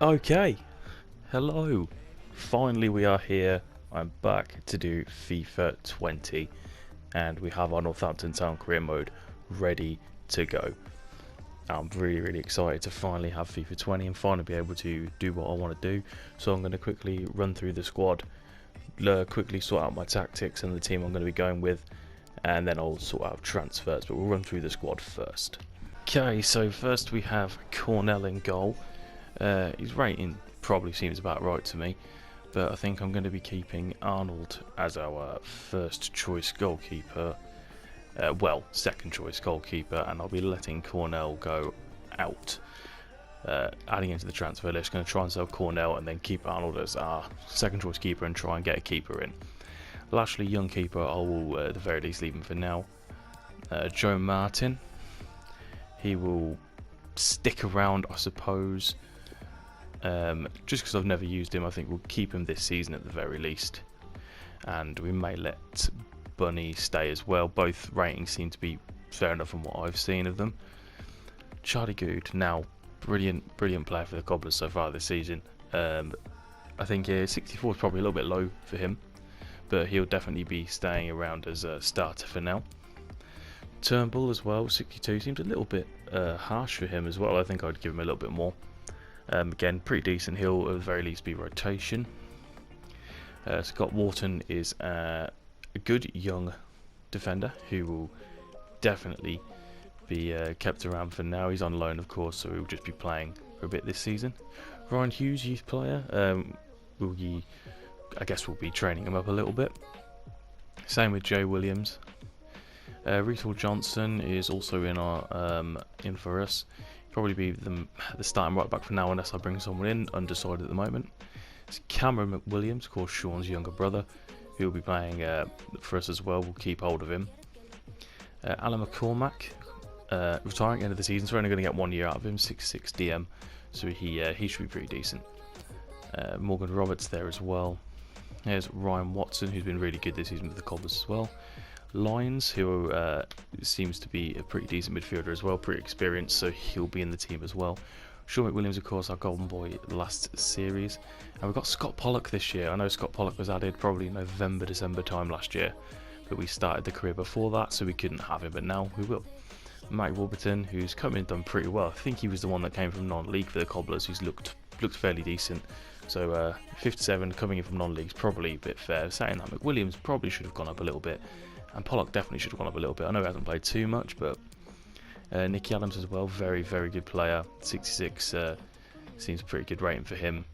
Okay, hello. Finally we are here. I'm back to do FIFA 20 and we have our Northampton Town Career Mode ready to go. I'm really excited to finally have FIFA 20 and finally be able to do what I want to do. So I'm going to quickly run through the squad, quickly sort out my tactics and the team I'm going to be going with, and then I'll sort out transfers, but we'll run through the squad first. Okay, so first we have Cornell in goal. His rating probably seems about right to me, but I think I'm going to be keeping Arnold as our first choice goalkeeper, second choice goalkeeper, and I'll be letting Cornell go out. Adding into the transfer list, going to try and sell Cornell and then keep Arnold as our second choice keeper and try and get a keeper in. Lashley, young keeper, I will at the very least leave him for now. Joe Martin, he will stick around, I suppose. Just because I've never used him, I think we'll keep him this season at the very least, and we may let Bunny stay as well. Both ratings seem to be fair enough from what I've seen of them. Charlie Good, now brilliant player for the Cobblers so far this season. I think 64 is probably a little bit low for him, but he'll definitely be staying around as a starter for now. Turnbull as well, 62 seems a little bit harsh for him as well. I think I'd give him a little bit more. Again, pretty decent. He'll at the very least be rotation. Scott Wharton is a good young defender who will definitely be kept around for now. He's on loan, of course, so he'll just be playing for a bit this season. Ryan Hughes, youth player. I guess we'll be training him up a little bit. Same with Jay Williams. Reece Johnson is also in for us. Probably be the starting right back for now unless I bring someone in, undecided at the moment. It's Cameron McWilliams, of course Sean's younger brother, who will be playing for us as well. We'll keep hold of him. Alan McCormack, retiring at the end of the season, so we're only going to get 1 year out of him, 6'6" DM, so he should be pretty decent. Morgan Roberts there as well. There's Ryan Watson, who's been really good this season with the Cobblers as well. Lyons, who seems to be a pretty decent midfielder as well, pretty experienced, so he'll be in the team as well. Sean McWilliams, of course, our golden boy last series. And we've got Scott Pollock this year. I know Scott Pollock was added probably November, December time last year, but we started the career before that, so we couldn't have him, but now we will. Mike Warburton, who's come in and done pretty well. I think he was the one that came from non-league for the Cobblers, who's looked fairly decent. So 57 coming in from non-league is probably a bit fair. Saying that, McWilliams probably should have gone up a little bit. And Pollock definitely should have gone up a little bit. I know he hasn't played too much, but Nicky Adams as well, very good player. 66 seems a pretty good rating for him.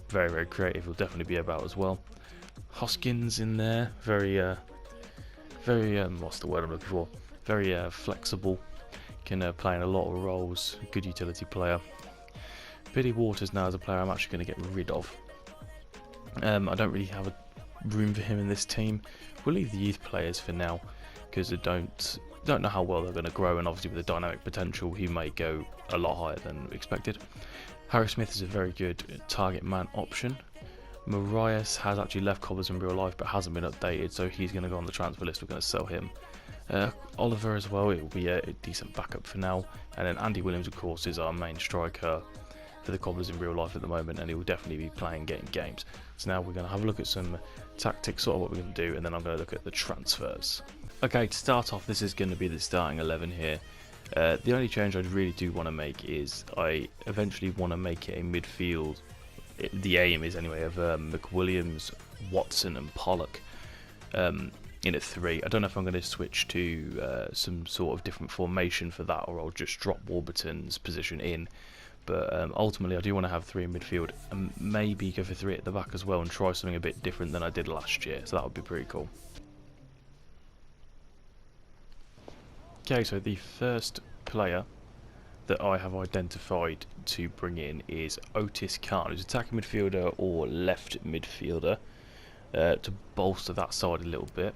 Very creative. He'll definitely be about as well. Hoskins in there, very what's the word I'm looking for? Very flexible. Can play in a lot of roles. Good utility player. Billy Waters now as a player I'm actually going to get rid of. I don't really have a room for him in this team. We'll leave the youth players for now because I don't know how well they're going to grow, and obviously with the dynamic potential he may go a lot higher than expected. Harry Smith is a very good target man option. Marias has actually left Cobblers in real life but hasn't been updated, so he's going to go on the transfer list. We're going to sell him. Oliver as well, it will be a decent backup for now. And then Andy Williams, of course, is our main striker for the Cobblers in real life at the moment, and he will definitely be playing, getting games. So now we're going to have a look at some tactics, sort of what we're going to do, and then I'm going to look at the transfers. Okay, to start off, this is going to be the starting 11 here. The only change I really do want to make is I eventually want to make it a midfield. The aim is anyway of McWilliams, Watson and Pollock in at 3. I don't know if I'm going to switch to some sort of different formation for that, or I'll just drop Warburton's position in. But ultimately I do want to have 3 in midfield and maybe go for 3 at the back as well and try something a bit different than I did last year, so that would be pretty cool. Okay, so the first player that I have identified to bring in is Otis Khan, who's attacking midfielder or left midfielder, to bolster that side a little bit.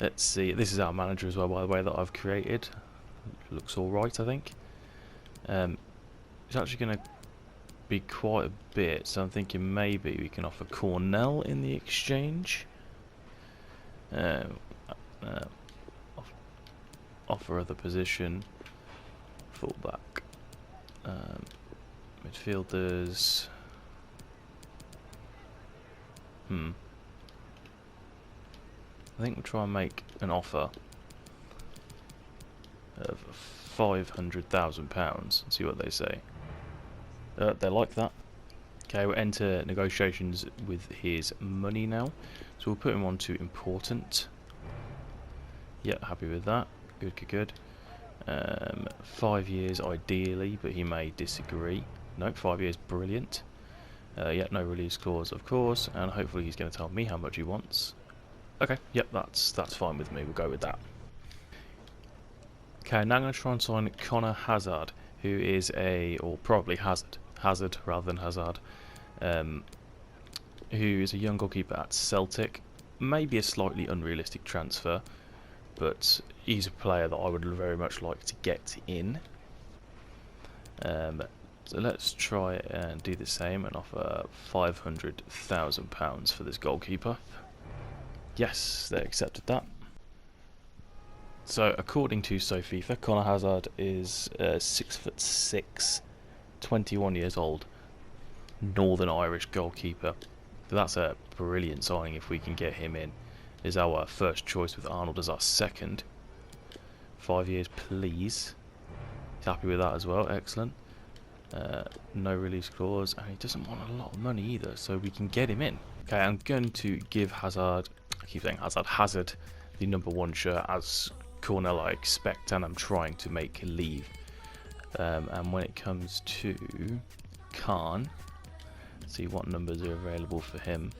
Let's see, this is our manager as well, by the way, that I've created. Looks alright, I think. It's actually going to be quite a bit, so I'm thinking maybe we can offer Cornell in the exchange. Offer other position, fullback. Midfielders. I think we'll try and make an offer of £500,000 and see what they say. They like that. Okay, we'll enter negotiations with his money now. So we'll put him on to important. Yeah, happy with that. Good, good, good. 5 years ideally, but he may disagree. Nope, 5 years, brilliant. Yeah, no release clause, of course, and hopefully he's going to tell me how much he wants. Okay, yep, that's fine with me. We'll go with that. Okay, now I'm going to try and sign Connor Hazard, who is or probably Hazard rather than Hazard, who is a young goalkeeper at Celtic. Maybe a slightly unrealistic transfer, but he's a player that I would very much like to get in. So let's try and do the same and offer £500,000 for this goalkeeper. Yes, they accepted that. So according to FIFA, Connor Hazard is 6'6", 21 years old, Northern Irish goalkeeper. So that's a brilliant signing if we can get him in. Is our first choice with Arnold as our second. 5 years, please. He's happy with that as well. Excellent. No release clause, and he doesn't want a lot of money either, so we can get him in. Okay, I'm going to give Hazard, I keep saying Hazard, the #1 shirt as Cornell I expect, and I'm trying to make leave. And when it comes to Khan, let's see what numbers are available for him.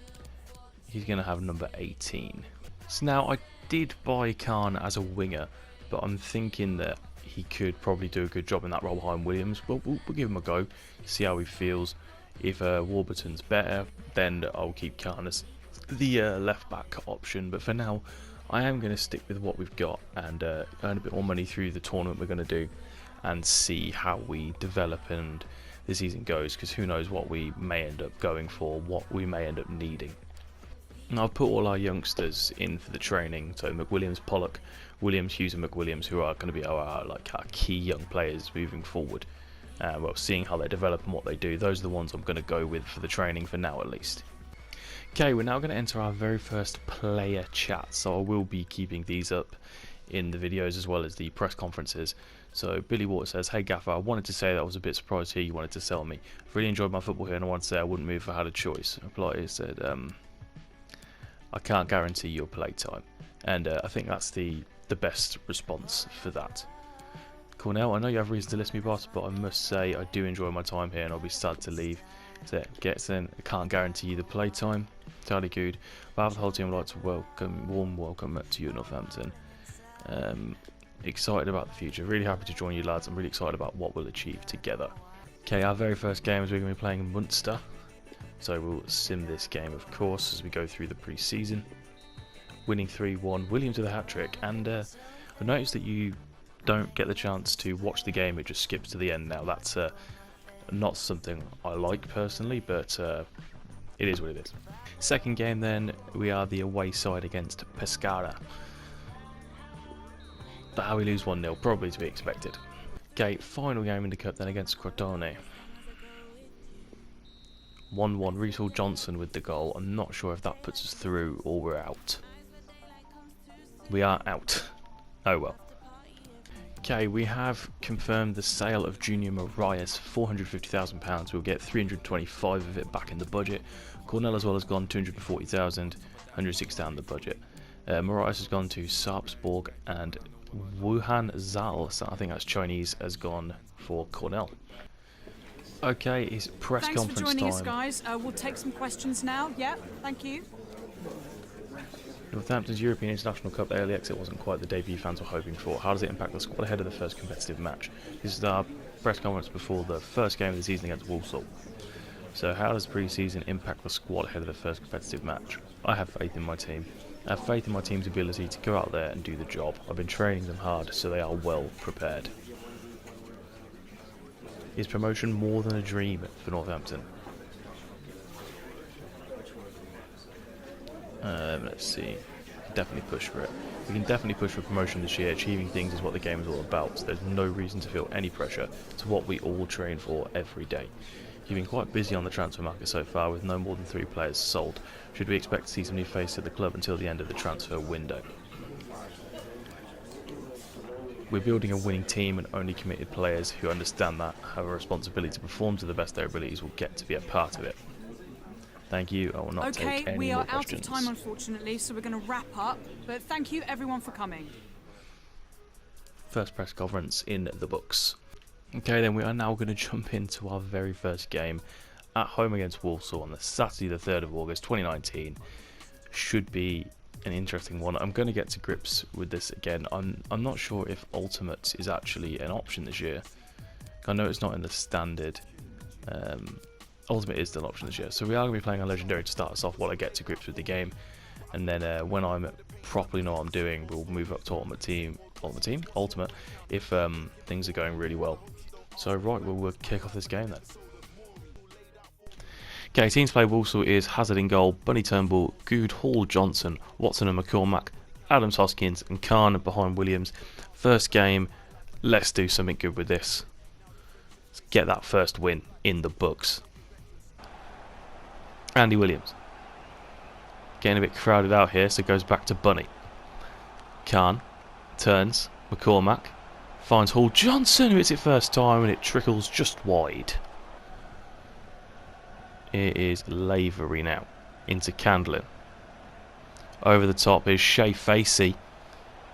He's going to have number 18. So now I did buy Khan as a winger, but I'm thinking that he could probably do a good job in that role behind Williams. We'll give him a go, see how he feels. If Warburton's better, then I'll keep Khan as the left back option. But for now, I am going to stick with what we've got and earn a bit more money through the tournament we're going to do, and see how we develop and the season goes, because who knows what we may end up going for, what we may end up needing. Now I've put all our youngsters in for the training, so McWilliams, Pollock, Williams, Hughes and McWilliams, who are going to be our key young players moving forward. Well, seeing how they develop and what they do, those are the ones I'm going to go with for the training for now at least. Okay, we're now going to enter our very first player chat, so I will be keeping these up in the videos as well as the press conferences. So Billy Water says, "Hey Gaffer, I wanted to say that I was a bit surprised here you wanted to sell me. I've really enjoyed my football here and I want to say I wouldn't move if I had a choice." Politely said, "I can't guarantee your playtime," and I think that's the best response for that. Cornell, I know you have reason to list me, boss, but I must say I do enjoy my time here and I'll be sad to leave. So gets in, I can't guarantee you the playtime. Entirely good. But the whole team would like to warm welcome to you at Northampton. Excited about the future. Really happy to join you lads. I'm really excited about what we'll achieve together. Okay, our very first game is we're going to be playing Munster. So we'll sim this game, of course, as we go through the pre-season. Winning 3-1, Williams with a hat-trick, and I've noticed that you don't get the chance to watch the game, it just skips to the end now. That's not something I like personally, but it is what it is. Second game then, we are the away side against Pescara. But how we lose 1-0, probably to be expected. Okay, final game in the cup then against Crotone. 1-1, Russell Johnson with the goal. I'm not sure if that puts us through or we're out. We are out. Oh well. Okay, we have confirmed the sale of Junior Marias, £450,000. We'll get 325 of it back in the budget. Cornell as well has gone 240,000, 106 down the budget. Marias has gone to Sarpsborg, and Wuhan Zal, so I think that's Chinese, has gone for Cornell. Okay, it's press conference time. Thanks for joining us, guys. We'll take some questions now. Yeah, thank you. Northampton's European International Cup early exit wasn't quite the debut fans were hoping for. How does it impact the squad ahead of the first competitive match? This is our press conference before the first game of the season against Walsall. So how does pre-season impact the squad ahead of the first competitive match? I have faith in my team. I have faith in my team's ability to go out there and do the job. I've been training them hard, so they are well prepared. Is promotion more than a dream for Northampton? Let's see. can definitely push for it. We can definitely push for promotion this year. Achieving things is what the game is all about. So there's no reason to feel any pressure to what we all train for every day. You've been quite busy on the transfer market so far, with no more than 3 players sold. Should we expect to see some new faces at the club until the end of the transfer window? We're building a winning team, and only committed players who understand that, have a responsibility to perform to the best of their abilities, will get to be a part of it. Thank you. I will not take any more questions. Okay, we are out of time, unfortunately, so we're going to wrap up. But thank you, everyone, for coming. First press conference in the books. Okay, then we are now going to jump into our very first game at home against Walsall on the Saturday, the 3rd of August, 2019. Should be an interesting one. I'm going to get to grips with this again. I'm not sure if Ultimate is actually an option this year. I know it's not in the standard. Ultimate is still an option this year, so we are going to be playing on Legendary to start us off while I get to grips with the game, and then when I'm properly know what I'm doing, we'll move up to Ultimate, if things are going really well. So right, we'll kick off this game then. Okay, teams play Walsall is Hazard in goal, Bunny Turnbull, Good, Hall, Johnson, Watson and McCormack, Adams, Hoskins and Khan behind Williams. First game, let's do something good with this. Let's get that first win in the books. Andy Williams. Getting a bit crowded out here, so goes back to Bunny. Khan turns, McCormack finds Hall, Johnson who hits it first time and it trickles just wide. It is Lavery now, into Candlin. Over the top is Shea Facey.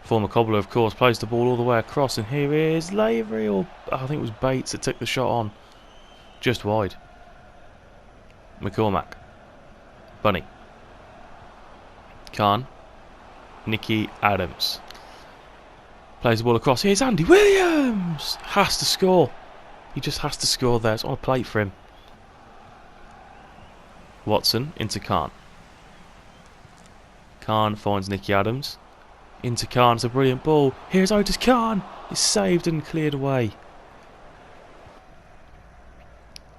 Former Cobbler, of course, plays the ball all the way across, and here is Lavery, or I think it was Bates that took the shot on. Just wide. McCormack. Bunny. Khan. Nicky Adams. Plays the ball across. Here's Andy Williams! Has to score. He just has to score there. It's on a plate for him. Watson into Khan. Khan finds Nicky Adams. Into Khan. It's a brilliant ball. Here's Otis Khan. It's saved and cleared away.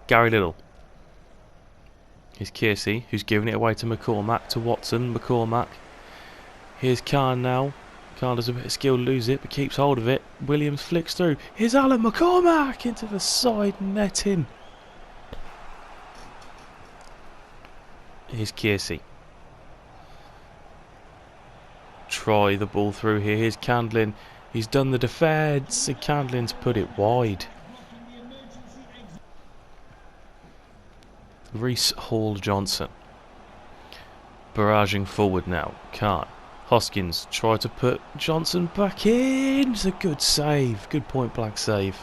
Gary Little. Here's Kearsey, who's giving it away to McCormack, to Watson. McCormack. Here's Khan now. Khan does a bit of skill, lose it, but keeps hold of it. Williams flicks through. Here's Alan McCormack into the side netting. Here's Kearsey. Try the ball through here. Here's Candlin. He's done the defence, and Candlin's put it wide. Reese Hall Johnson. Barraging forward now. Khan. Hoskins try to put Johnson back in. It's a good save. Good point blank save.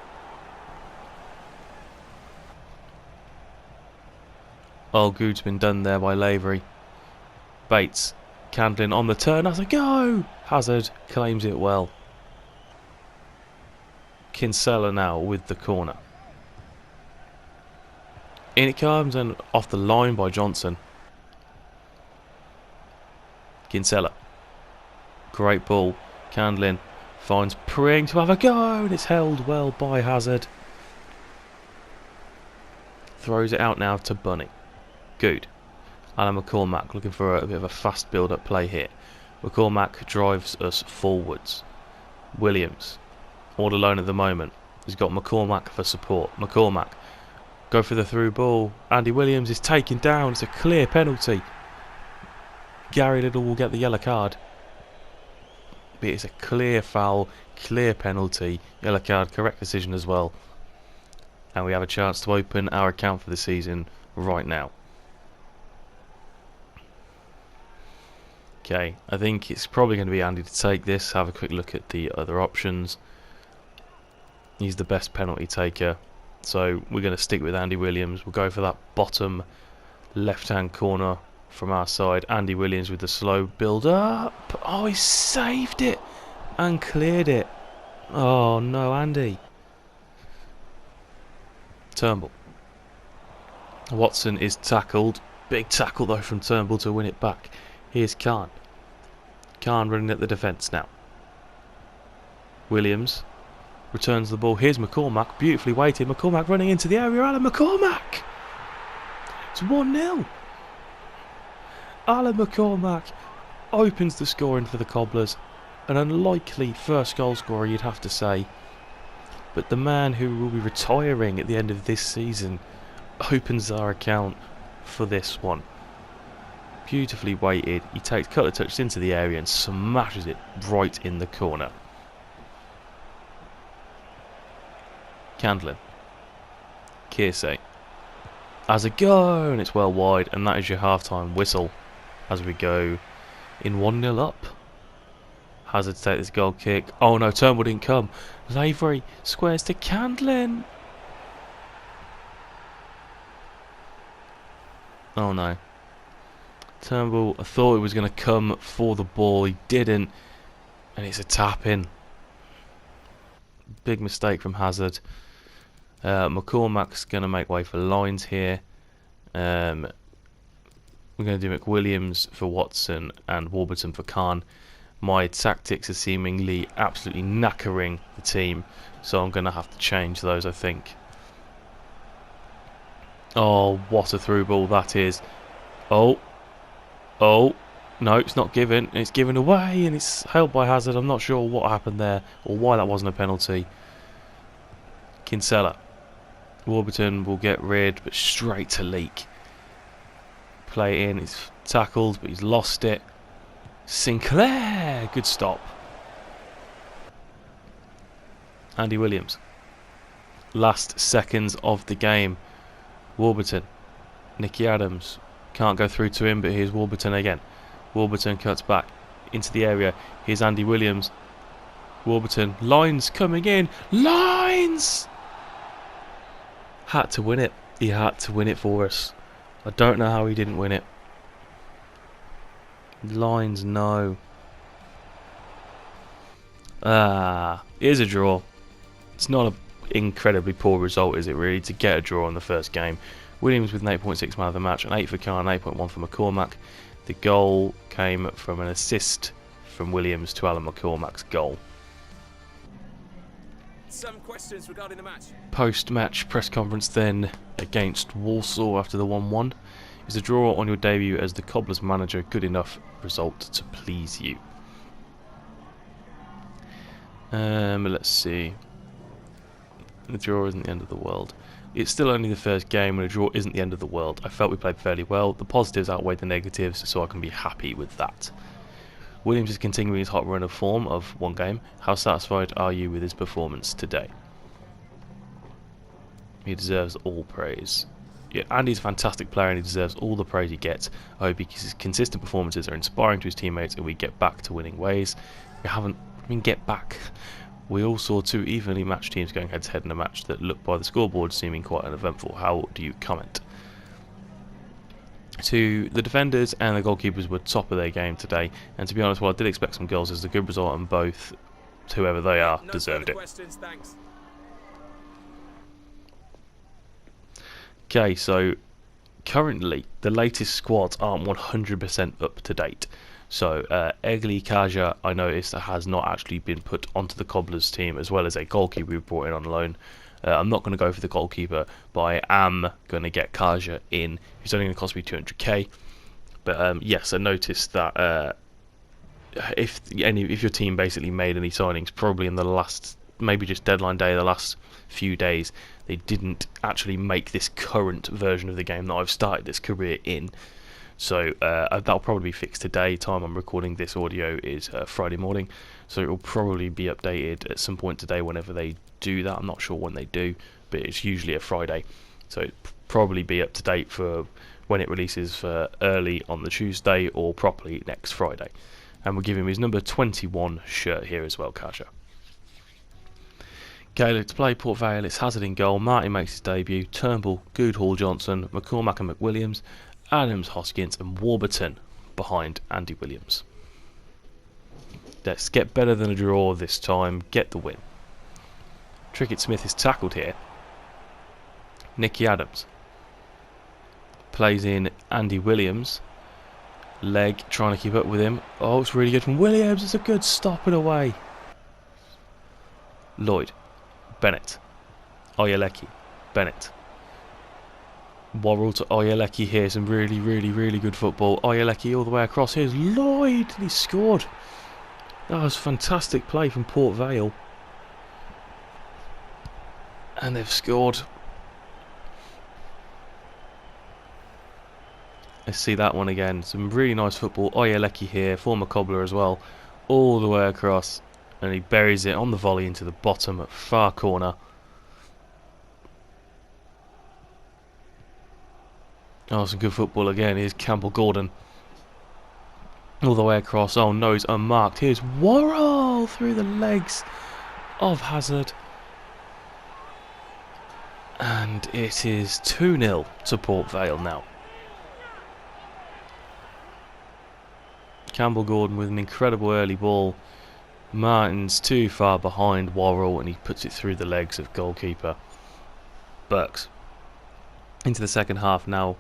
Oh, good's been done there by Lavery. Bates. Candlin on the turn. Has a go. Hazard claims it well. Kinsella now with the corner. In it comes and off the line by Johnson. Kinsella. Great ball. Candlin finds Pring to have a go, and it's held well by Hazard. Throws it out now to Bunny. Good. Alan McCormack looking for a bit of a fast build-up play here. McCormack drives us forwards. Williams, all alone at the moment. He's got McCormack for support. McCormack. Go for the through ball. Andy Williams is taken down. It's a clear penalty. Gary Little will get the yellow card. But it's a clear foul, clear penalty, yellow card, correct decision as well. And we have a chance to open our account for the season right now. Okay, I think it's probably going to be Andy to take this. Have a quick look at the other options. He's the best penalty taker. So we're going to stick with Andy Williams. We'll go for that bottom left-hand corner from our side. Andy Williams with the slow build-up. Oh, he saved it and cleared it. Oh, no, Andy. Turnbull. Watson is tackled. Big tackle, though, from Turnbull to win it back. Here's Khan. Khan running at the defence now. Williams returns the ball. Here's McCormack, beautifully weighted. McCormack running into the area. Alan McCormack! It's 1-0. Alan McCormack. opens the scoring for the Cobblers. An unlikely first goal scorer, you'd have to say. But the man who will be retiring at the end of this season opens our account for this one. Beautifully weighted. He takes a couple of touches into the area and smashes it right in the corner. Candlin. Kearsey. Has a go, and it's well wide, and that is your half-time whistle as we go in 1-0 up. Hazard to take this goal kick. Oh no, Turnbull didn't come. Lavery squares to Candlin. Oh no. Turnbull, I thought he was going to come for the ball. He didn't. And it's a tap in. Big mistake from Hazard. McCormack's going to make way for Lines here. We're going to do McWilliams for Watson and Warburton for Khan. My tactics are seemingly absolutely knackering the team, so I'm going to have to change those, I think. Oh, what a through ball that is. Oh, no, it's not given. It's given away, and it's held by Hazard. I'm not sure what happened there, or why that wasn't a penalty. Kinsella. Warburton will get rid, but straight to Leak. Play in, it's tackled, but he's lost it. Sinclair, good stop. Andy Williams. Last seconds of the game. Warburton. Nicky Adams. Can't go through to him, but here's Warburton again. Warburton cuts back into the area. Here's Andy Williams. Warburton. Lines coming in. Lines! Had to win it. He had to win it for us. I don't know how he didn't win it. Lines, no. Here's a draw. It's not an incredibly poor result, is it really, to get a draw in the first game. Williams with an 8.6 man of the match, an 8 for Khan, 8.1 for McCormack. The goal came from an assist from Williams to Alan McCormack's goal. Some questions regarding the match. Post-match press conference then against Walsall after the 1-1. Is a draw on your debut as the Cobblers manager good enough result to please you? Let's see. The draw isn't the end of the world. It's still only the first game, and a draw isn't the end of the world. I felt we played fairly well. The positives outweighed the negatives, so I can be happy with that. Williams is continuing his hot run of form of one game. How satisfied are you with his performance today? He deserves all praise. Yeah, Andy's a fantastic player and he deserves all the praise he gets. I hope his consistent performances are inspiring to his teammates and we get back to winning ways. We haven't get back. We all saw two evenly matched teams going head to head in a match that looked by the scoreboard seeming quite uneventful. How do you comment? To the defenders and the goalkeepers were top of their game today, and to be honest, while I did expect some goals, it's a good result, and both, whoever they are, deserved it. Okay, so currently the latest squads aren't 100% up to date. So Egli Kaja, I noticed, has not actually been put onto the Cobblers team, as well as a goalkeeper we've brought in on loan. I'm not going to go for the goalkeeper, but I am going to get Kaja in. He's only going to cost me 200k. But yes, I noticed that if your team basically made any signings, probably in the last, maybe just deadline day, the last few days, they didn't actually make this current version of the game that I've started this career in. So that'll probably be fixed today. Time I'm recording this audio is Friday morning, so it will probably be updated at some point today whenever they do that. I'm not sure when they do, but it's usually a Friday, so it'll probably be up to date for when it releases for early on the Tuesday or properly next Friday. And we'll give him his number 21 shirt here as well, Kaja. Okay, to play Port Vale, it's Hazard in goal, Martin makes his debut, Turnbull, Goodhall, Johnson, McCormack and McWilliams, Adams, Hoskins and Warburton behind Andy Williams. Let's get better than a draw this time, get the win. Trickett Smith is tackled here. Nicky Adams plays in Andy Williams. Leg trying to keep up with him. Oh, it's really good from Williams, it's a good stop and away. Lloyd. Bennett. Oyeleki. Bennett. Worrell to Oyeleki here. Some really, really, really good football. Oyeleki all the way across. Here's Lloyd. And he scored. That was fantastic play from Port Vale. And they've scored. Let's see that one again. Some really nice football. Oyeleki here, former Cobbler as well. All the way across. And he buries it on the volley into the bottom far corner. Oh, some good football again. Here's Campbell Gordon. All the way across. Oh no, he's unmarked. Here's Worrell through the legs of Hazard. And it is 2-0 to Port Vale now. Campbell Gordon with an incredible early ball. Martin's too far behind Worrell and he puts it through the legs of goalkeeper Burks. Into the second half now.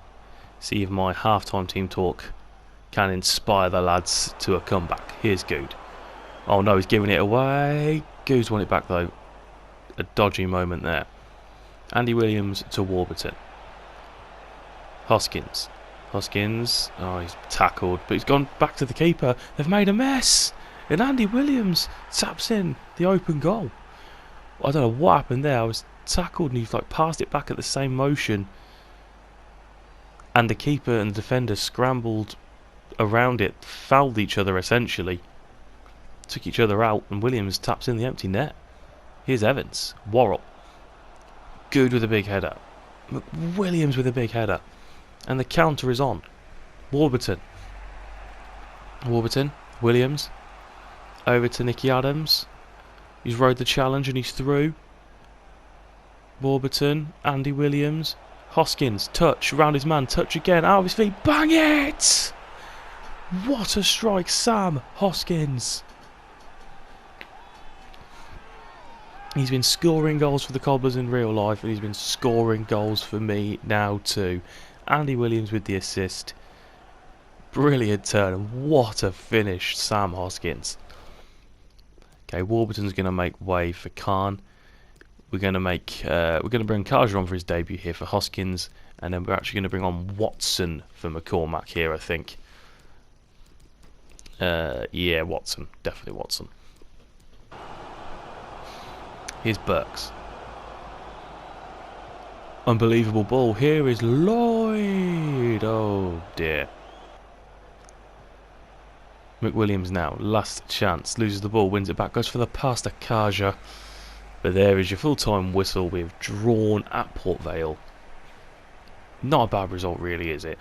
See if my half-time team talk can inspire the lads to a comeback. Here's Good. Oh no, he's giving it away. Good's won it back though. A dodgy moment there. Andy Williams to Warburton. Hoskins. Hoskins. Oh, he's tackled, but he's gone back to the keeper. They've made a mess. And Andy Williams taps in the open goal. I don't know what happened there. I was tackled and he's like passed it back at the same motion. And the keeper and the defender scrambled around it, fouled each other essentially. Took each other out and Williams taps in the empty net. Here's Evans. Worrell. Good with a big header. Williams with a big header. And the counter is on. Warburton. Warburton. Williams. Over to Nicky Adams. He's rode the challenge and he's through. Warburton. Andy Williams. Hoskins. Touch. Round his man. Touch again. Out of his feet. Bang it! What a strike. Sam Hoskins. He's been scoring goals for the Cobblers in real life and he's been scoring goals for me now too. Andy Williams with the assist. Brilliant turn and what a finish, Sam Hoskins. Okay, Warburton's going to make way for Khan. We're going to bring Kaja on for his debut here for Hoskins, and then we're actually going to bring on Watson for McCormack here, I think. Yeah, Watson, definitely Watson. Here's Burks. Unbelievable ball. Here is Lloyd. Oh dear. McWilliams now. Last chance. Loses the ball. Wins it back. Goes for the pass to Kaja. But there is your full-time whistle. We've drawn at Port Vale. Not a bad result really, is it?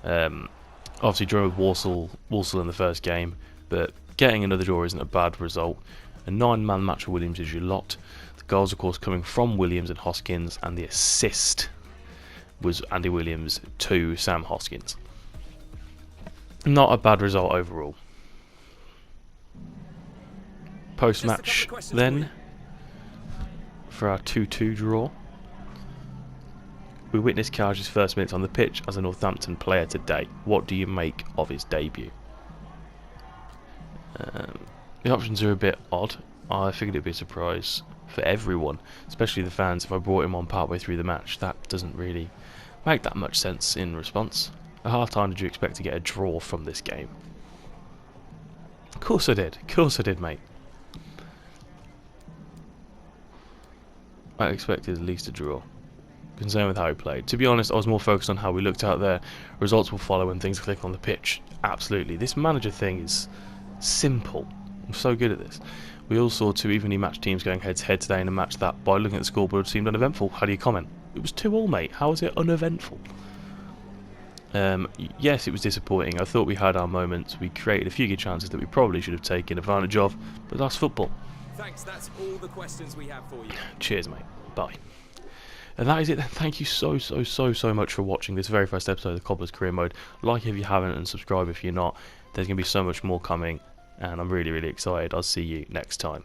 Obviously drawn with Walsall in the first game. But getting another draw isn't a bad result. A 9-man match for Williams is your lot. The goals, of course, coming from Williams and Hoskins, and the assist was Andy Williams to Sam Hoskins. Not a bad result overall. Post-match then, for our 2-2 draw. We witnessed Kaja's first minutes on the pitch as a Northampton player today. What do you make of his debut? The options are a bit odd. I figured it'd be a surprise for everyone, especially the fans, if I brought him on partway through the match. That doesn't really make that much sense in response. At half-time, did you expect to get a draw from this game? Of course I did. Of course I did, mate. I expected at least a draw. Concerned with how he played. To be honest, I was more focused on how we looked out there. Results will follow when things click on the pitch. Absolutely. This manager thing is simple. I'm so good at this. We all saw two evenly matched teams going head to head today in a match that, by looking at the scoreboard, seemed uneventful. How do you comment? It was 2-2, mate. How is it uneventful? Yes, it was disappointing. I thought we had our moments. We created a few good chances that we probably should have taken advantage of, but that's football. Thanks, that's all the questions we have for you. Cheers, mate. Bye. And that is it then. Thank you so much for watching this very first episode of the Cobblers Career Mode. Like if you haven't and subscribe if you're not. There's going to be so much more coming, and I'm really excited. I'll see you next time.